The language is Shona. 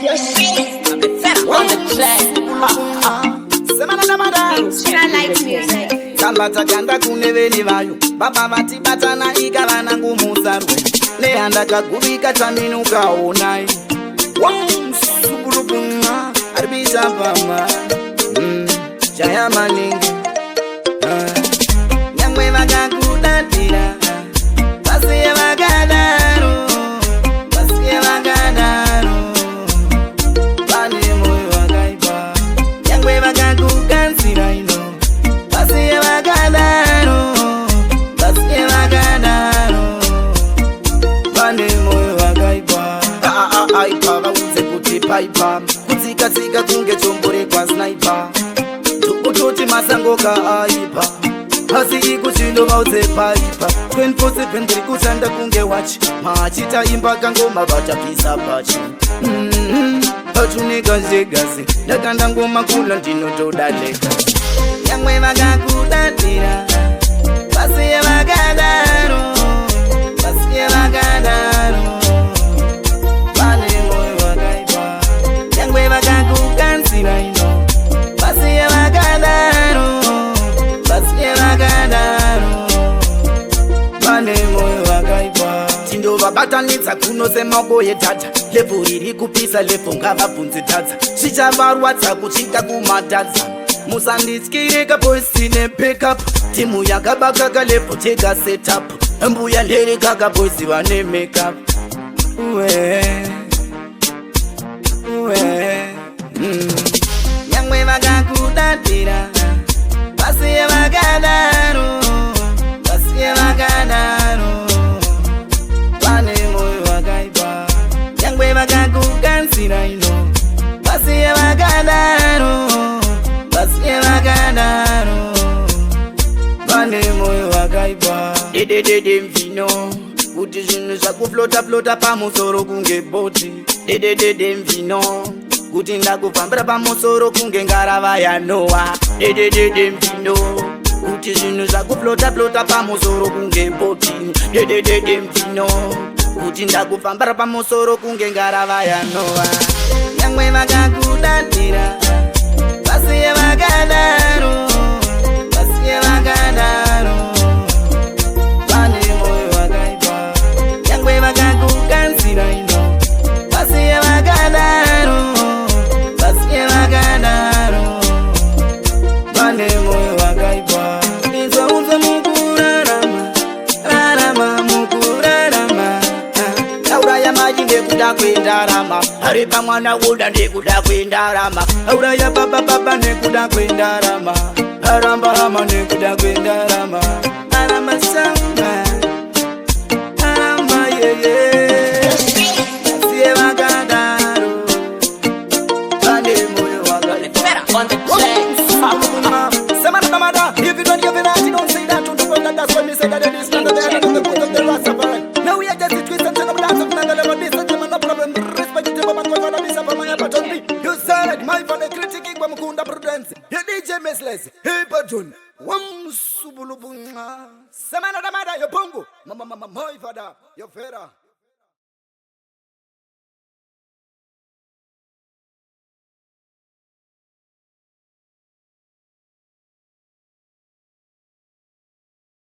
You're straight. I'm the fed on the track. I like music. Kambata kanda kuneveni vayo baba vati batana ika vana ngumusarwe nehanda kaguvika taminukaonai Wamusubhulubhu aribisa pama chaya maningi nyangwe vakakudatira vasiye vakadaro vasiye vakadaro vane moyo vakaipa nyangwe vakakukansira ino vasiye vakadaro vasiye vakadaro vane moyo vakaipa aipa vaudze kuti paipa kutsika-tsika kunge chombore kwasnaipa tukutoti masango kaaipa asi ikuchindo vaudze paipa 24/7 ndiri kushanda kunge wachi machita imba kangoma vachapisa pachi pachunekazvegazi ndakanda ngoma kula ndinotodaleka nyangwe vakakudatira vasiye vakadaro vasiye vakadaro vane moyo vakaipa nyangwe vakakukansira ino vasiye vakadaro vasiye vakadaro vane moyo vakaipa tindovabatanidza kuno semako yedhadha lebvu riri kupisa lebvu ngavabvunzi tadza zvichavarwadza kusvika kumatadza musandityire kaboisi nepekup timu yakabakaka lebvu tega setup mbuya ndere kakaboisi vane makeup nyangwe vakakudatira vasiye vakadaro vasiye vakadaro vane moyo vakaipa nyangwe vakakukansira ino vasiye vakadaro vasiye vakadaro vane moyo vakaipa dededede mvino kuti zvinhu zvakuflota-flota pamusoro kunge boti dededede mvino kuti ndakufambira pamusoro kunge ngarava yanowa dededede mvino kuti zvinhu zvakuflota-flota pamusoro kunge boti dededede mvino kuti ndakufambira pamusoro kunge ngarava yanowa nyangwe vakakudatira vasiye vakadaro vasiye vakadaro vane moyo vakaipa nyangwe vakakukansira ino vasiye vakadaro vasiye vakadaro vane moyo vakaipa izvaunze mukurarama rarama mukurarama auraya maji ndekuda kwendarama ari pamwana woda ndekuda kwendarama auraya baba nekuda kwendarama aramba nekuda kwendarama aramba sanga aramba yeye vasiye vakadaro vane moyo vakaipa On the track. If you don't give it out, you don't say that to the world, and that's when you say that it is not the end of the book of the Rastafari. Now we are just a twist and turn of dance of another level. This is no problem. Respect it, but I'm going to be some of my opportunity. You said my father critiquing Mukunda Prudence. You DJ Messless. Hey, Patron. Wamusubhulubhu. Samana Damada, your pongo. Mama, my father, your fera.